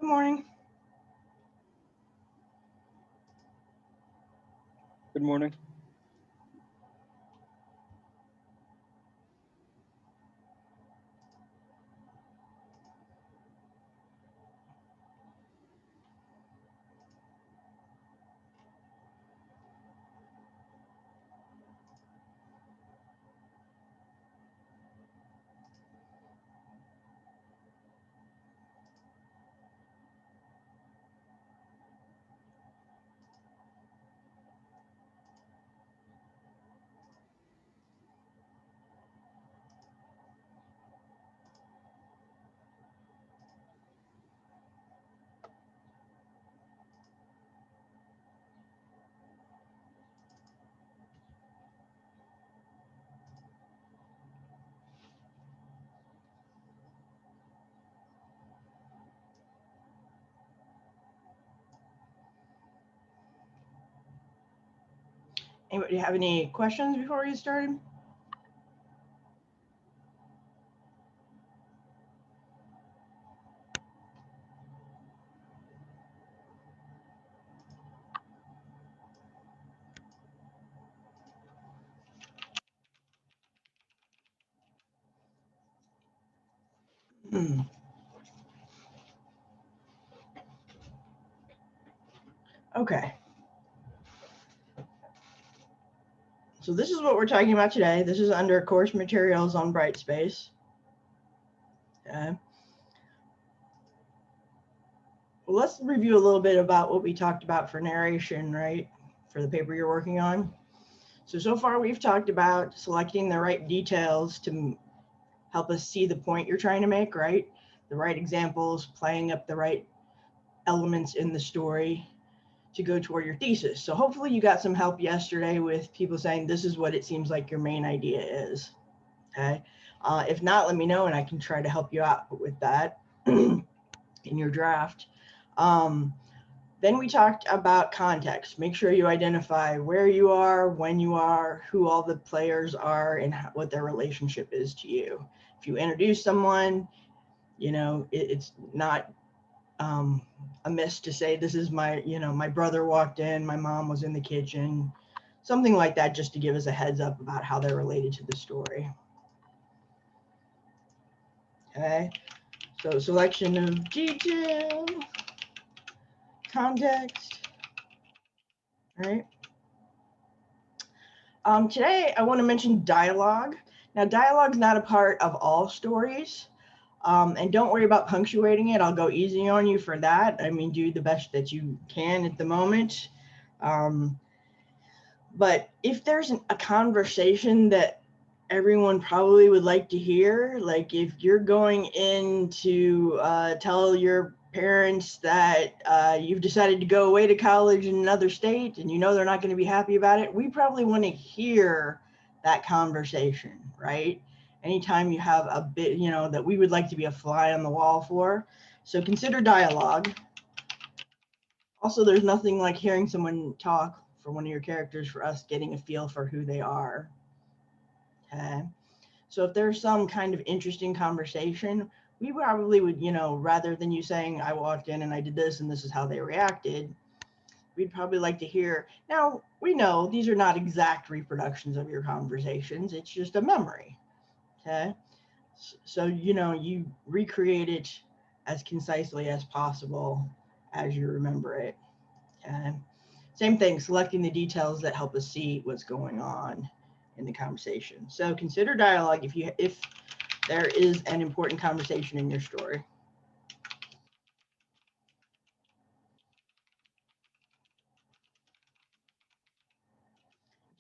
Good morning. Good morning. Anybody have any questions before we get started? Okay. So this is what we're talking about today. This is under course materials on Brightspace. Okay. Well, let's review a little bit about what we talked about for narration, right? For the paper you're working on. So far we've talked about selecting the right details to help us see the point you're trying to make, right? The right examples, playing up the right elements in the story to go toward your thesis. So hopefully you got some help yesterday with people saying this is what it seems like your main idea is. Okay. If not, let me know and I can try to help you out with that in your draft. Then we talked about context. Make sure you identify where you are, when you are, who all the players are, and what their relationship is to you. If you introduce someone, it's not amiss to say this is my brother walked in, my mom was in the kitchen, something like that, just to give us a heads up about how they're related to the story. Okay, so selection of detail, context. All right. Today I want to mention dialogue. Now, dialogue's not a part of all stories. And don't worry about punctuating it. I'll go easy on you for that. I mean, do the best that you can at the moment. But if there's a conversation that everyone probably would like to hear, like if you're going in to tell your parents that you've decided to go away to college in another state and you know they're not going to be happy about it, we probably want to hear that conversation, right? Anytime you have a bit, that we would like to be a fly on the wall for. So consider dialogue. Also, there's nothing like hearing someone talk for one of your characters for us getting a feel for who they are. Okay. So if there's some kind of interesting conversation, we probably would, rather than you saying, I walked in and I did this and this is how they reacted, we'd probably like to hear. Now, we know these are not exact reproductions of your conversations, it's just a memory. Okay. So, you recreate it as concisely as possible as you remember it. Okay. Same thing, selecting the details that help us see what's going on in the conversation. So consider dialogue if there is an important conversation in your story.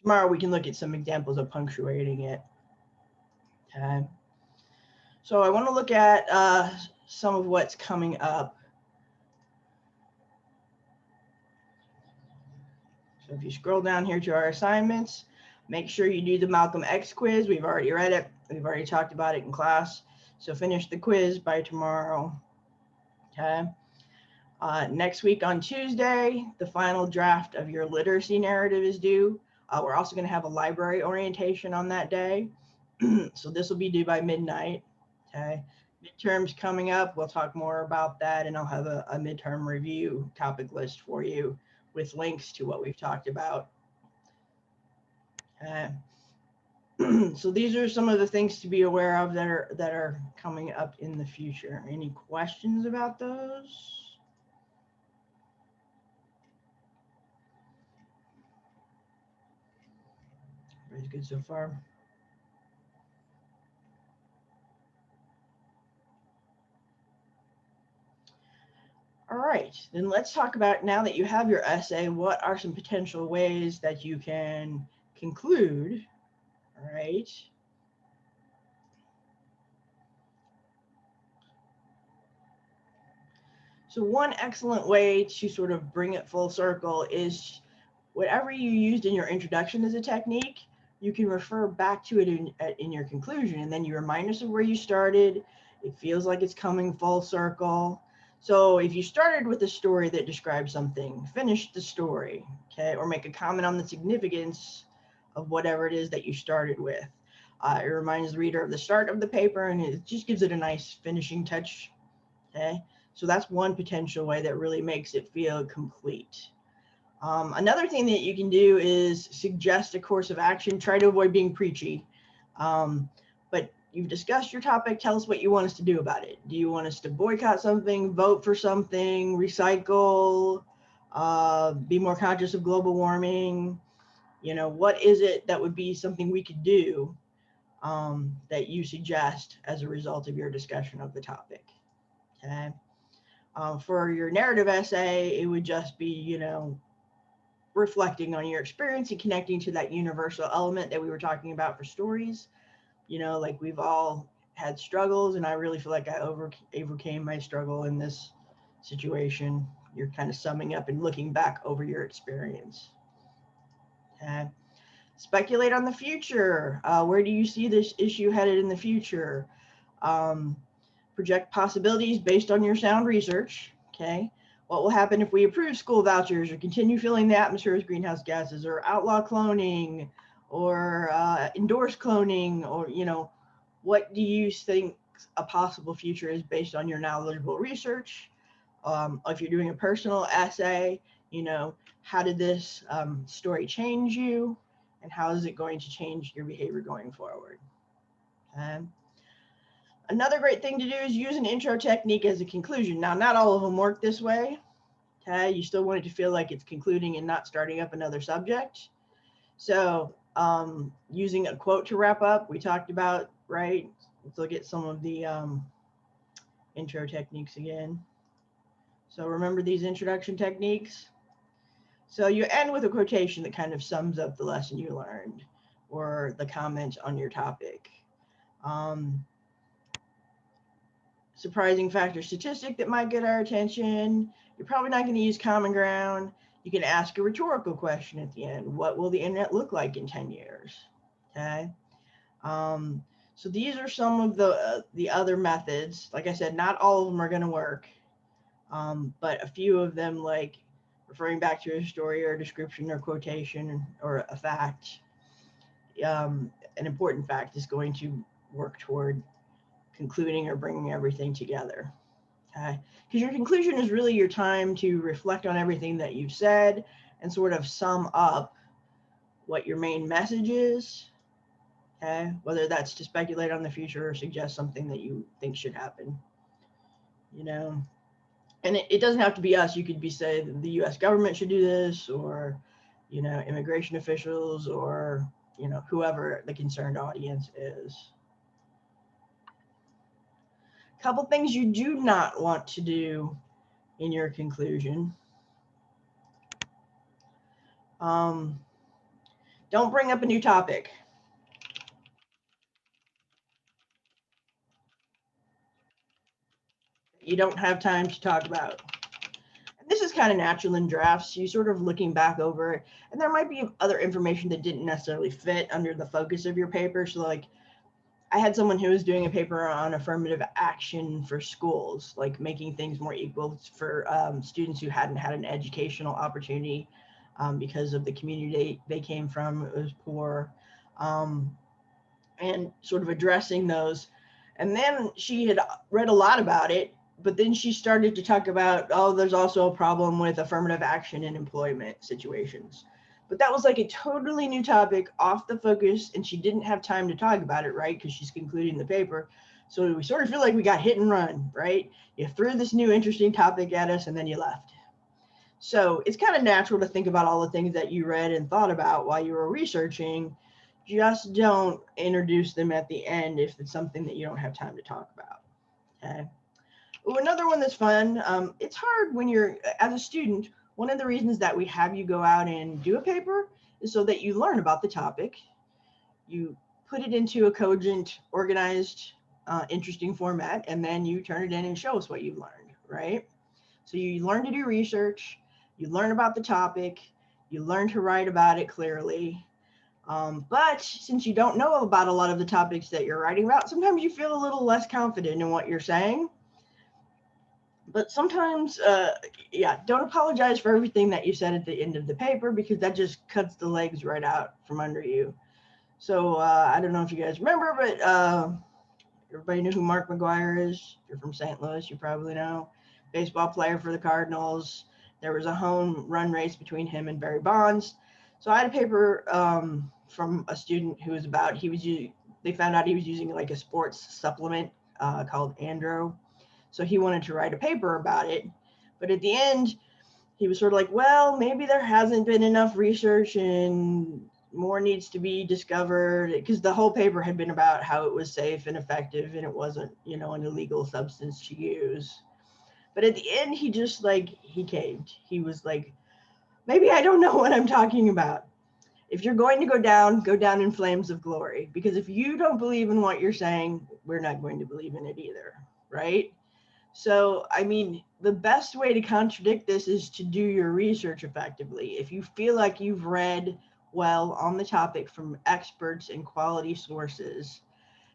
Tomorrow we can look at some examples of punctuating it. Okay. So I want to look at some of what's coming up. So if you scroll down here to our assignments, make sure you do the Malcolm X quiz. We've already read it. We've already talked about it in class. So finish the quiz by tomorrow. Okay. Next week on Tuesday, the final draft of your literacy narrative is due. We're also going to have a library orientation on that day. So this will be due by midnight. Okay. Midterms coming up, we'll talk more about that, and I'll have a midterm review topic list for you with links to what we've talked about. So these are some of the things to be aware of that are coming up in the future. Any questions about those? Everybody's good so far? All right, then let's talk about, now that you have your essay, what are some potential ways that you can conclude, all right? So one excellent way to sort of bring it full circle is whatever you used in your introduction as a technique, you can refer back to it in your conclusion, and then you remind us of where you started. It feels like it's coming full circle. So if you started with a story that describes something, finish the story, okay? Or make a comment on the significance of whatever it is that you started with. It reminds the reader of the start of the paper, and it just gives it a nice finishing touch, okay? So that's one potential way that really makes it feel complete. Another thing that you can do is suggest a course of action. Try to avoid being preachy. But you've discussed your topic. Tell us what you want us to do about it. Do you want us to boycott something, vote for something, recycle, be more conscious of global warming? You know, what is it that would be something we could do that you suggest as a result of your discussion of the topic? Okay. For your narrative essay, it would just be, you know, reflecting on your experience and connecting to that universal element that we were talking about for stories. You know, like we've all had struggles, and I really feel like I overcame my struggle in this situation. You're kind of summing up and looking back over your experience. Okay. Speculate on the future. Where do you see this issue headed in the future? Project possibilities based on your sound research. Okay. What will happen if we approve school vouchers or continue filling the atmosphere with greenhouse gases, or outlaw cloning, or endorse cloning, or, you know, what do you think a possible future is based on your knowledgeable research? If you're doing a personal essay, you know, how did this story change you, and how is it going to change your behavior going forward? Okay. Another great thing to do is use an intro technique as a conclusion. Now, not all of them work this way. Okay, you still want it to feel like it's concluding and not starting up another subject. So using a quote to wrap up, we talked about, right? Let's look at some of the intro techniques again. So remember these introduction techniques? So you end with a quotation that kind of sums up the lesson you learned or the comment on your topic. Surprising fact or statistic that might get our attention. You're probably not going to use common ground. You can ask a rhetorical question at the end. What will the internet look like in 10 years? Okay. So these are some of the other methods. Like I said, not all of them are going to work, but a few of them, like referring back to a story or a description or quotation or a fact, an important fact, is going to work toward concluding or bringing everything together. Okay, because your conclusion is really your time to reflect on everything that you've said and sort of sum up what your main message is. Okay, whether that's to speculate on the future or suggest something that you think should happen. You know, and it doesn't have to be us. You could be say the U.S. government should do this, or, you know, immigration officials, or, you know, whoever the concerned audience is. A couple things you do not want to do in your conclusion. Don't bring up a new topic. You don't have time to talk about. And this is kind of natural in drafts. You sort of looking back over it, and there might be other information that didn't necessarily fit under the focus of your paper. So like, I had someone who was doing a paper on affirmative action for schools, like making things more equal for students who hadn't had an educational opportunity because of the community they came from. It was poor, and sort of addressing those. And then she had read a lot about it, but then she started to talk about, oh, there's also a problem with affirmative action in employment situations. But that was like a totally new topic, off the focus, and she didn't have time to talk about it, right? Because she's concluding the paper. So we sort of feel like we got hit and run, right? You threw this new interesting topic at us and then you left. So it's kind of natural to think about all the things that you read and thought about while you were researching. Just don't introduce them at the end if it's something that you don't have time to talk about. Okay. Ooh, another one that's fun. It's hard when you're, as a student, one of the reasons that we have you go out and do a paper is so that you learn about the topic. You put it into a cogent, organized, interesting format, and then you turn it in and show us what you've learned, right? So you learn to do research, you learn about the topic, you learn to write about it clearly. But since you don't know about a lot of the topics that you're writing about, sometimes you feel a little less confident in what you're saying. But sometimes, don't apologize for everything that you said at the end of the paper, because that just cuts the legs right out from under you. So I don't know if you guys remember, but everybody knew who Mark McGuire is. If you're from St. Louis, you probably know. Baseball player for the Cardinals. There was a home run race between him and Barry Bonds. So I had a paper from a student who was about, they found out he was using like a sports supplement called Andro. So he wanted to write a paper about it. But at the end, he was sort of like, well, maybe there hasn't been enough research and more needs to be discovered, because the whole paper had been about how it was safe and effective and it wasn't, an illegal substance to use. But at the end, he just he caved. He was like, maybe I don't know what I'm talking about. If you're going to go down in flames of glory, because if you don't believe in what you're saying, we're not going to believe in it either, right? So, I mean, the best way to contradict this is to do your research effectively. If you feel like you've read well on the topic from experts and quality sources,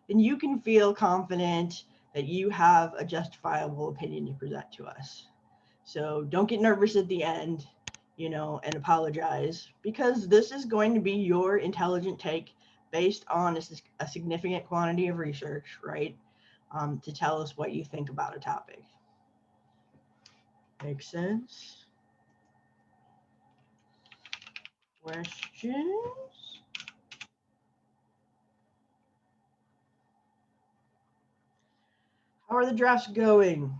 then you can feel confident that you have a justifiable opinion to present to us. So don't get nervous at the end, and apologize, because this is going to be your intelligent take based on a significant quantity of research, right? To tell us what you think about a topic. Makes sense? Questions? How are the drafts going?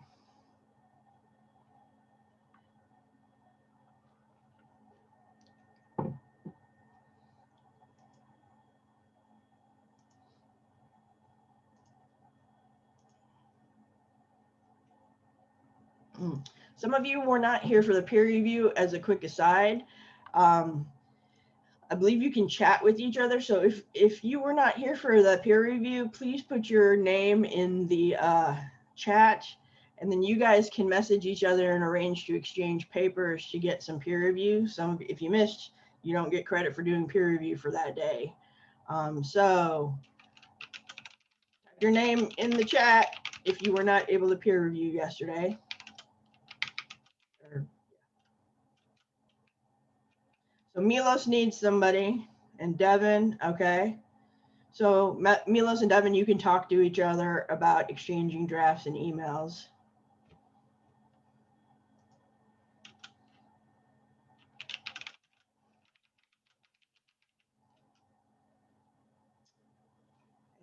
Some of you were not here for the peer review. As a quick aside, I believe you can chat with each other. So if you were not here for the peer review, please put your name in the chat, and then you guys can message each other and arrange to exchange papers to get some peer review. If you missed, you don't get credit for doing peer review for that day. So type your name in the chat if you were not able to peer review yesterday. So Milos needs somebody, and Devin, okay. So Milos and Devin, you can talk to each other about exchanging drafts and emails.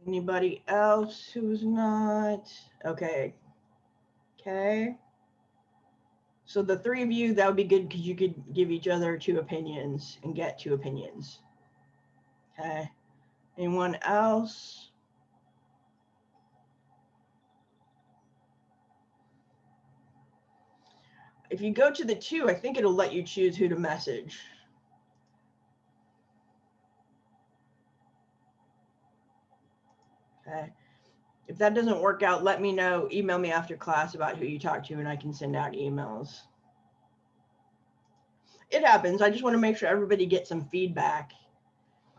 Anybody else who's not? Okay. Okay. So the three of you, that would be good, because you could give each other two opinions and get two opinions. Okay. Anyone else? If you go to the two, I think it'll let you choose who to message. Okay. If that doesn't work out, let me know. Email me after class about who you talked to, and I can send out emails. It happens. I just want to make sure everybody gets some feedback.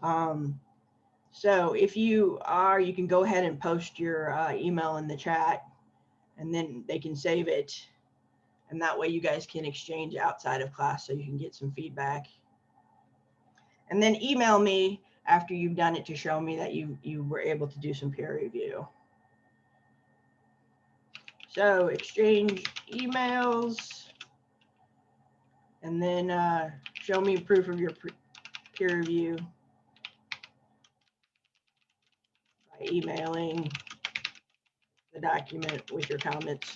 So if you can go ahead and post your email in the chat, and then they can save it. And that way you guys can exchange outside of class so you can get some feedback. And then email me after you've done it to show me that you were able to do some peer review. So exchange emails, and then show me proof of your peer review by emailing the document with your comments.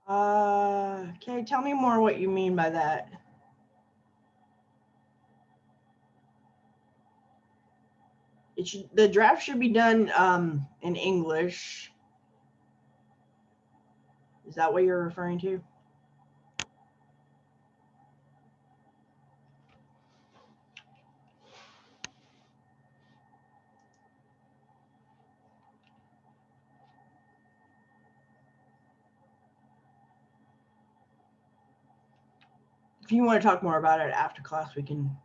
Okay, tell me more what you mean by that. The draft should be done in English. Is that what you're referring to? If you want to talk more about it after class, we can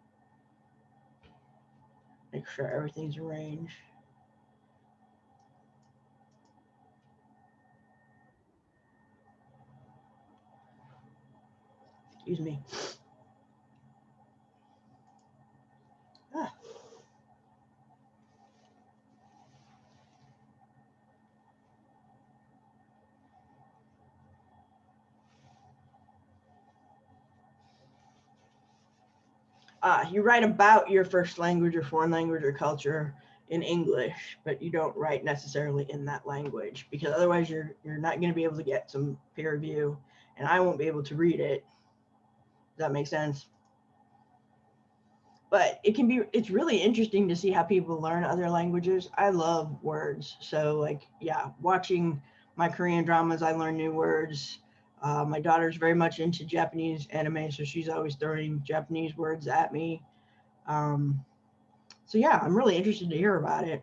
make sure everything's arranged. Excuse me. You write about your first language or foreign language or culture in English, but you don't write necessarily in that language, because otherwise you're not going to be able to get some peer review, and I won't be able to read it. Does that make sense? But it's really interesting to see how people learn other languages. I love words. So like, yeah, watching my Korean dramas, I learn new words. My daughter's very much into Japanese anime, so she's always throwing Japanese words at me. So yeah, I'm really interested to hear about it.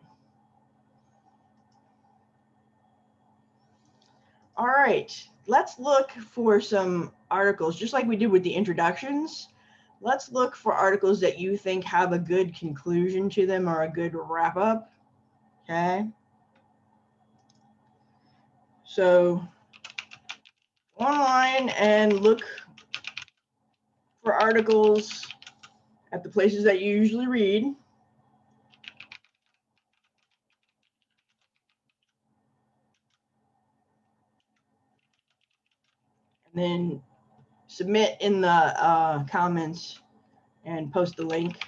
All right, let's look for some articles, just like we did with the introductions. Let's look for articles that you think have a good conclusion to them or a good wrap up. Okay. So online and look for articles at the places that you usually read. And then submit in the comments and post the link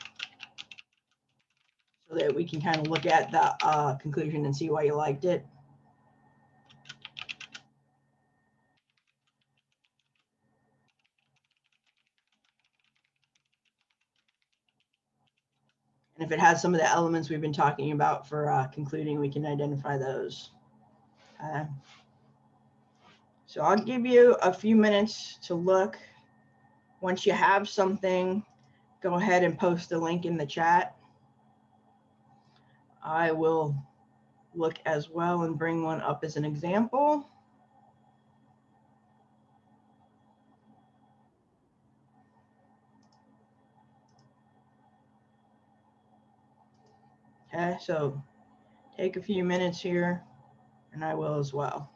so that we can kind of look at the conclusion and see why you liked it. And if it has some of the elements we've been talking about for concluding, we can identify those. So I'll give you a few minutes to look. Once you have something, go ahead and post the link in the chat. I will look as well and bring one up as an example. Okay, so take a few minutes here, and I will as well.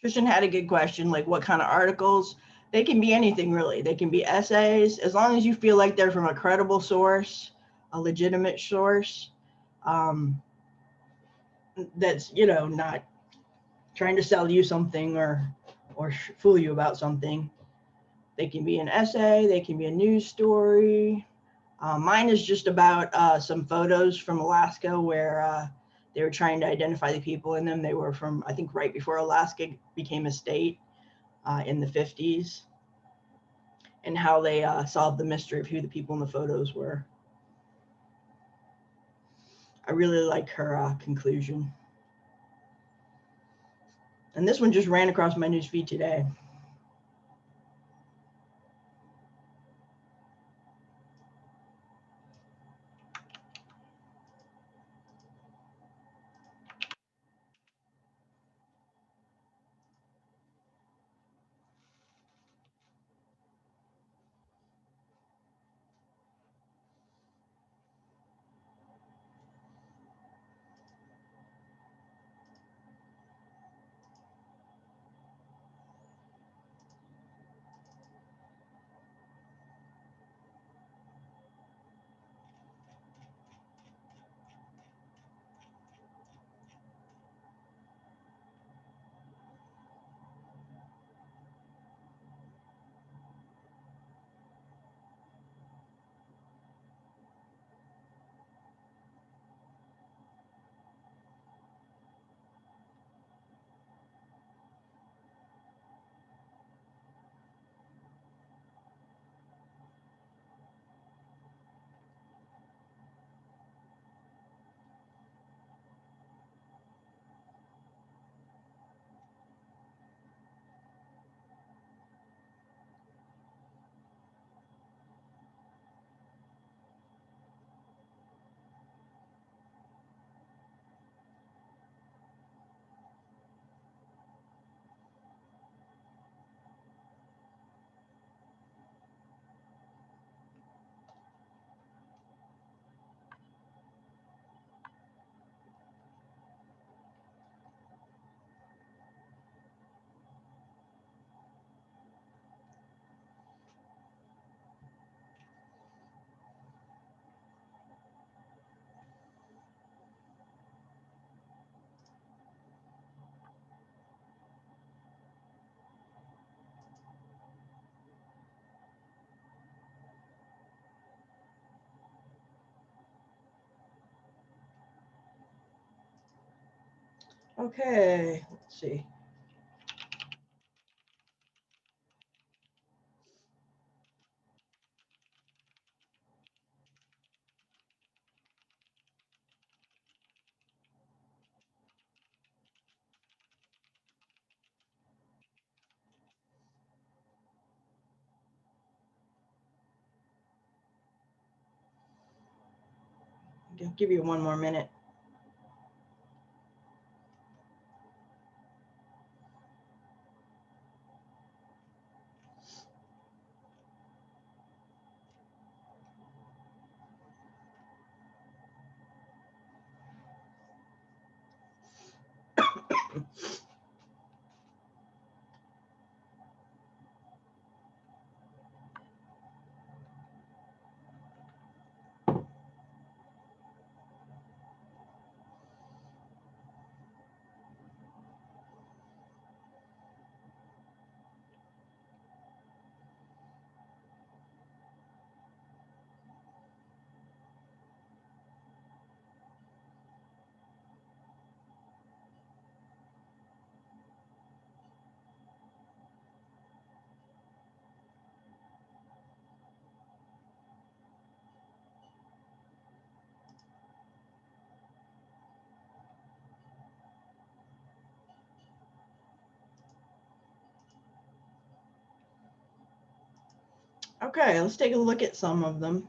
Trishan had a good question, like what kind of articles? They can be anything really. They can be essays, as long as you feel like they're from a credible source, a legitimate source, that's, you know, not trying to sell you something or fool you about something. They can be an essay, they can be a news story. Mine is just about some photos from Alaska where they were trying to identify the people in them. They were from, I think, right before Alaska became a state in the 50s, and how they solved the mystery of who the people in the photos were. I really like her conclusion. And this one just ran across my news feed today. Okay, let's see. I'll give you one more minute. Okay, let's take a look at some of them.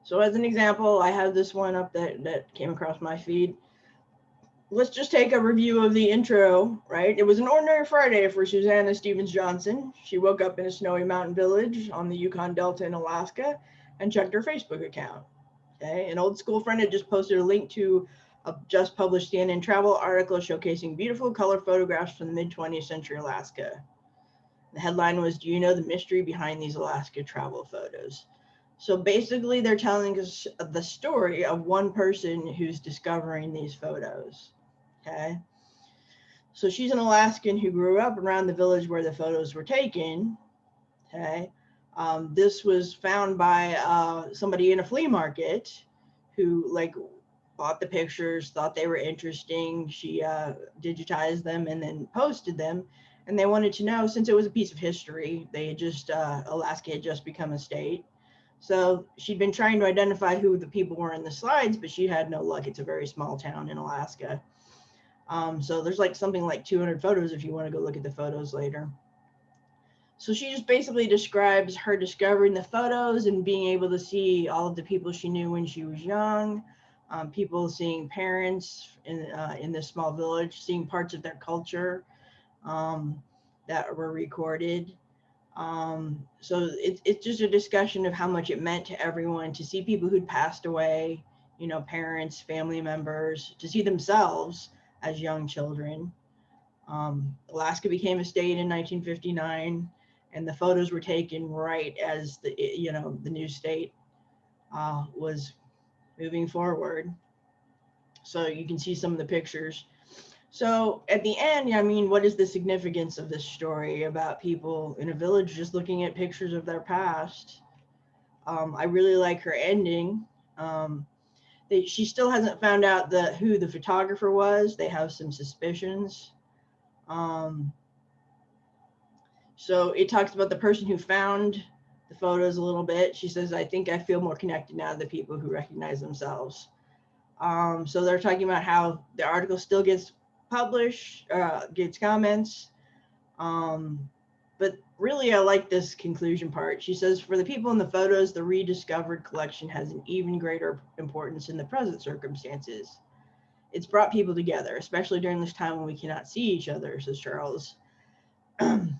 So as an example, I have this one up that came across my feed. Let's just take a review of the intro, right? It was an ordinary Friday for Susanna Stevens Johnson. She woke up in a snowy mountain village on the Yukon Delta in Alaska and checked her Facebook account. Okay, an old school friend had just posted a link to a just published CNN travel article showcasing beautiful color photographs from the mid-20th century Alaska. The headline was, "Do you know the mystery behind these Alaska travel photos?" So basically, they're telling us the story of one person who's discovering these photos. Okay. So she's an Alaskan who grew up around the village where the photos were taken. Okay. This was found by somebody in a flea market who like bought the pictures, thought they were interesting. She digitized them and then posted them. And they wanted to know, since it was a piece of history, they had just, Alaska had just become a state. So she'd been trying to identify who the people were in the slides, but she had no luck. It's a very small town in Alaska. So there's like something like 200 photos if you want to go look at the photos later. So she just basically describes her discovering the photos and being able to see all of the people she knew when she was young, people seeing parents in this small village, seeing parts of their culture that were recorded. So it's just a discussion of how much it meant to everyone to see people who'd passed away, you know, parents, family members, to see themselves as young children. Alaska became a state in 1959, and the photos were taken right as the new state was moving forward. So you can see some of the pictures. So at the end, I mean, what is the significance of this story about people in a village just looking at pictures of their past? I really like her ending. She still hasn't found out who the photographer was. They have some suspicions. So it talks about the person who found the photos a little bit. She says, "I think I feel more connected now to the people who recognize themselves." So they're talking about how the article still gets published, gets comments. But really, I like this conclusion part. She says, "For the people in the photos, the rediscovered collection has an even greater importance in the present circumstances. It's brought people together, especially during this time when we cannot see each other," says Charles.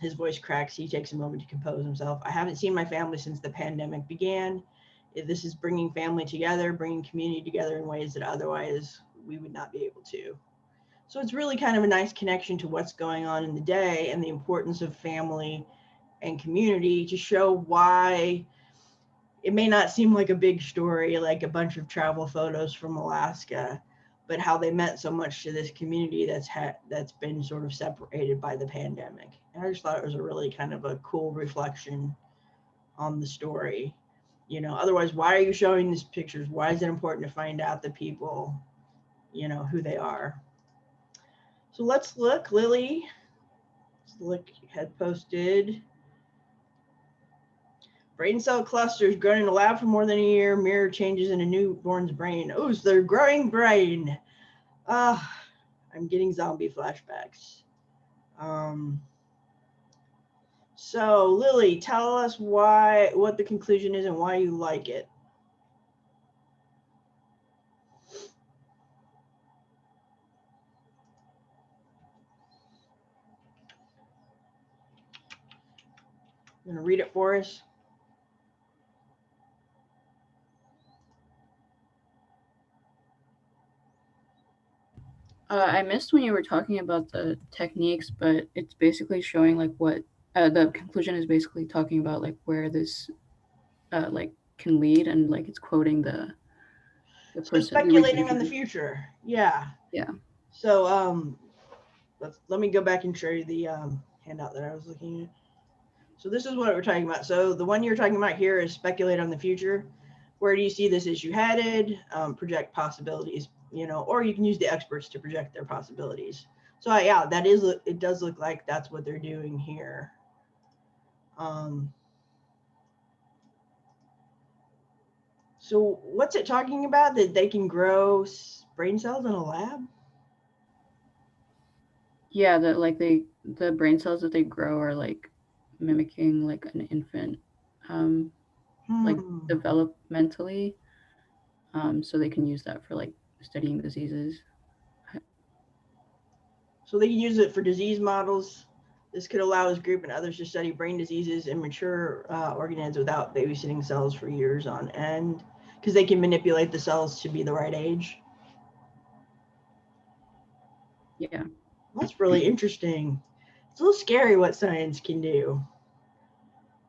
His voice cracks. He takes a moment to compose himself. "I haven't seen my family since the pandemic began. This is bringing family together, bringing community together in ways that otherwise we would not be able to." So it's really kind of a nice connection to what's going on in the day and the importance of family and community to show why it may not seem like a big story, like a bunch of travel photos from Alaska, but how they meant so much to this community that's been sort of separated by the pandemic. And I just thought it was a really kind of a cool reflection on the story. You know, otherwise, why are you showing these pictures? Why is it important to find out the people, you know, who they are? So let's look, Lily. Had posted brain cell clusters grown in a lab for more than a year, mirror changes in a newborn's brain. Oh, so they're growing brain. I'm getting zombie flashbacks. So Lily, tell us what the conclusion is and why you like it. You gonna read it for us? I missed when you were talking about the techniques, but it's basically showing like what the conclusion is basically talking about like where this like can lead, and like it's quoting the So it's person, the speculating on the researcher. future. Yeah. Yeah. So let me go back and show you the handout that I was looking at. So this is what we're talking about. So the one you're talking about here is speculate on the future. Where do you see this issue headed? Project possibilities, you know, or you can use the experts to project their possibilities. So yeah, it does look like that's what they're doing here. So what's it talking about? That they can grow brain cells in a lab? Yeah, that like the brain cells that they grow are like mimicking like an infant, um, like Hmm. developmentally, so they can use that for like studying diseases. So they can use it for disease models. This could allow this group and others to study brain diseases in mature organisms without babysitting cells for years on end, because they can manipulate the cells to be the right age. Yeah. That's really interesting. It's a little scary what science can do.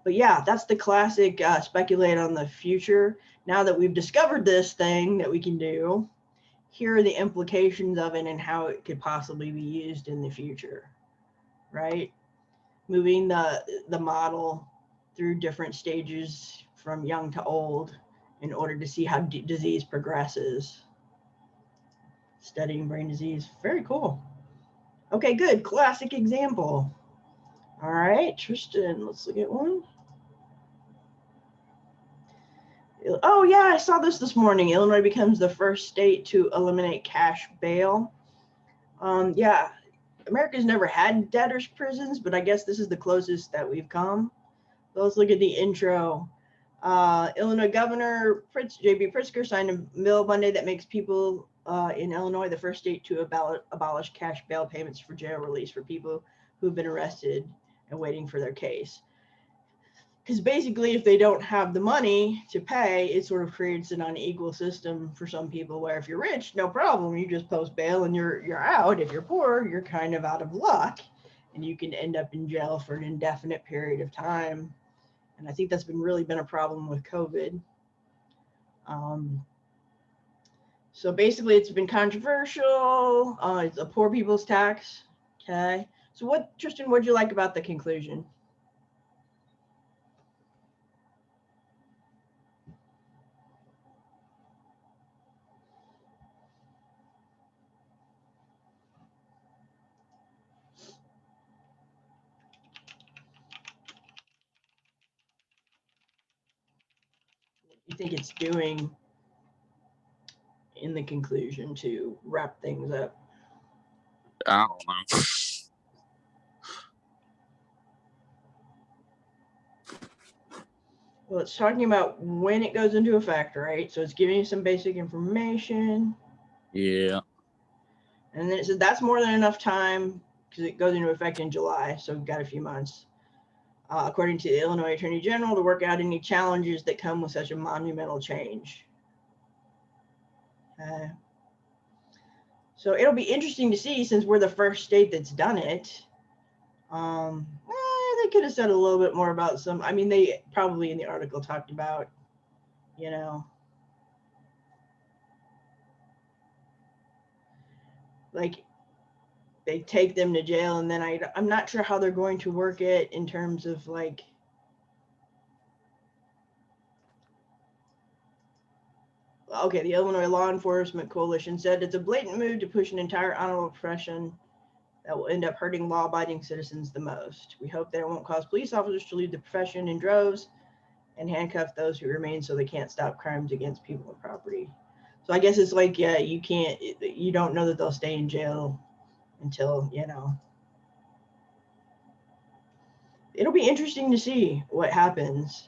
But yeah, that's the classic speculate on the future. Now that we've discovered this thing that we can do, here are the implications of it and how it could possibly be used in the future, right? Moving the model through different stages from young to old in order to see how disease progresses. Studying brain disease, very cool. Okay, good, classic example. All right, Tristan, let's look at one. Oh yeah, I saw this morning. Illinois becomes the first state to eliminate cash bail. Yeah, America's never had debtors' prisons, but I guess this is the closest that we've come. So let's look at the intro. Illinois Governor J.B. Pritzker signed a bill Monday that makes people in Illinois the first state to abolish cash bail payments for jail release for people who've been arrested and waiting for their case. Because basically, if they don't have the money to pay, it sort of creates an unequal system for some people where if you're rich, no problem, you just post bail and you're out. If you're poor, you're kind of out of luck and you can end up in jail for an indefinite period of time. And I think that's really been a problem with COVID. So basically, it's been controversial. It's a poor people's tax. Okay. So Tristan, what'd you like about the conclusion? You think it's doing in the conclusion to wrap things up? I don't know. Well, it's talking about when it goes into effect, right? So it's giving you some basic information. Yeah. And then it says that's more than enough time because it goes into effect in July. So we've got a few months. According to the Illinois Attorney General, to work out any challenges that come with such a monumental change. So it'll be interesting to see since we're the first state that's done it. They could have said a little bit more about some. I mean, they probably in the article talked about, like they take them to jail and then I'm not sure how they're going to work it in terms of like okay, the Illinois Law Enforcement Coalition said it's a blatant move to push an entire honorable profession that will end up hurting law-abiding citizens the most. We hope that it won't cause police officers to leave the profession in droves and handcuff those who remain so they can't stop crimes against people and property. So I guess it's like, yeah, you don't know that they'll stay in jail until, it'll be interesting to see what happens.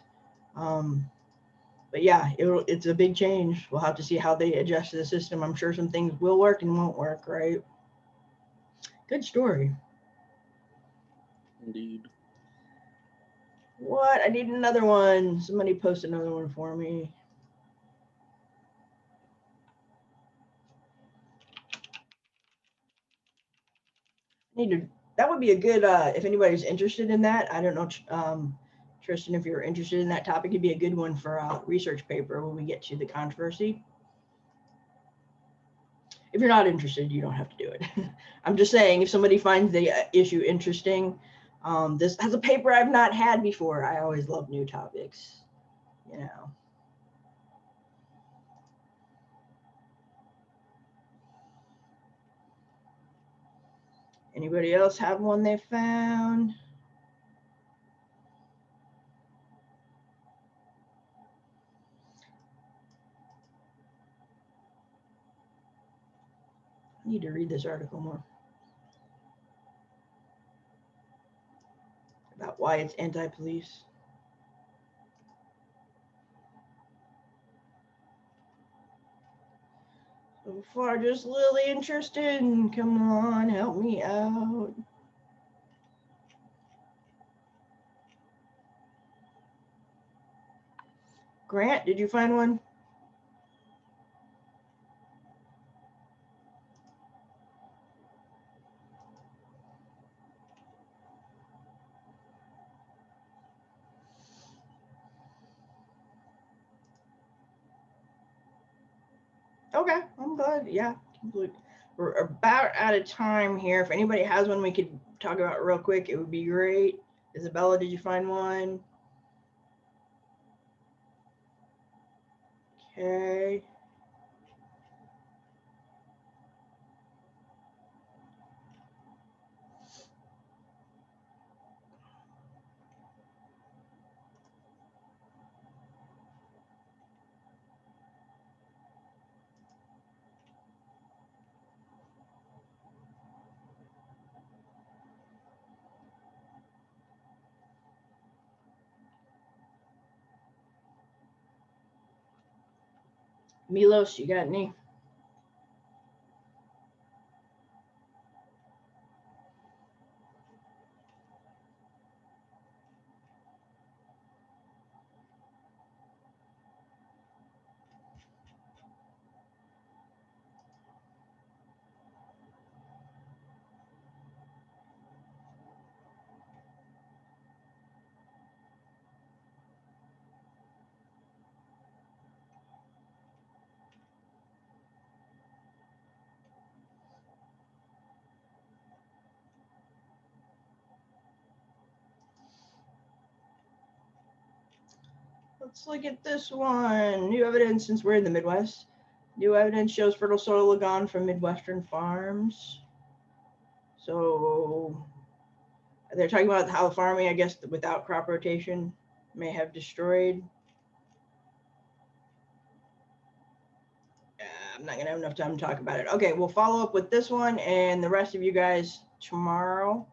But yeah, it's a big change. We'll have to see how they adjust to the system. I'm sure some things will work and won't work, right? Good story. Indeed. What? I need another one. Somebody post another one for me. That would be a good, if anybody's interested in that. I don't know, Tristan, if you're interested in that topic, it'd be a good one for a research paper when we get to the controversy. If you're not interested, you don't have to do it. I'm just saying, if somebody finds the issue interesting, this has a paper I've not had before. I always love new topics, Anybody else have one they found? I need to read this article more about why it's anti-police. So far, just Lily and Tristan. Come on, help me out. Grant, did you find one? Okay, I'm glad. Yeah, we're about out of time here. If anybody has one we could talk about real quick, it would be great. Isabella, did you find one? Okay. Milos, you got any? Let's look at this one. New evidence, since we're in the Midwest. New evidence shows fertile soil gone from Midwestern farms. So they're talking about how farming, I guess, without crop rotation may have destroyed. I'm not going to have enough time to talk about it. Okay, we'll follow up with this one and the rest of you guys tomorrow.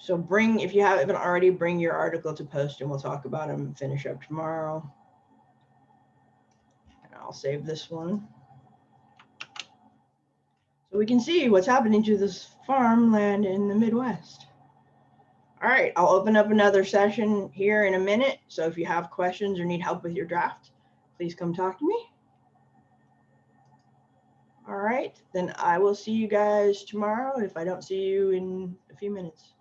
So bring, if you haven't already, bring your article to post and we'll talk about them and finish up tomorrow. And I'll save this one. So we can see what's happening to this farmland in the Midwest. All right, I'll open up another session here in a minute. So if you have questions or need help with your draft, please come talk to me. All right, then I will see you guys tomorrow if I don't see you in a few minutes.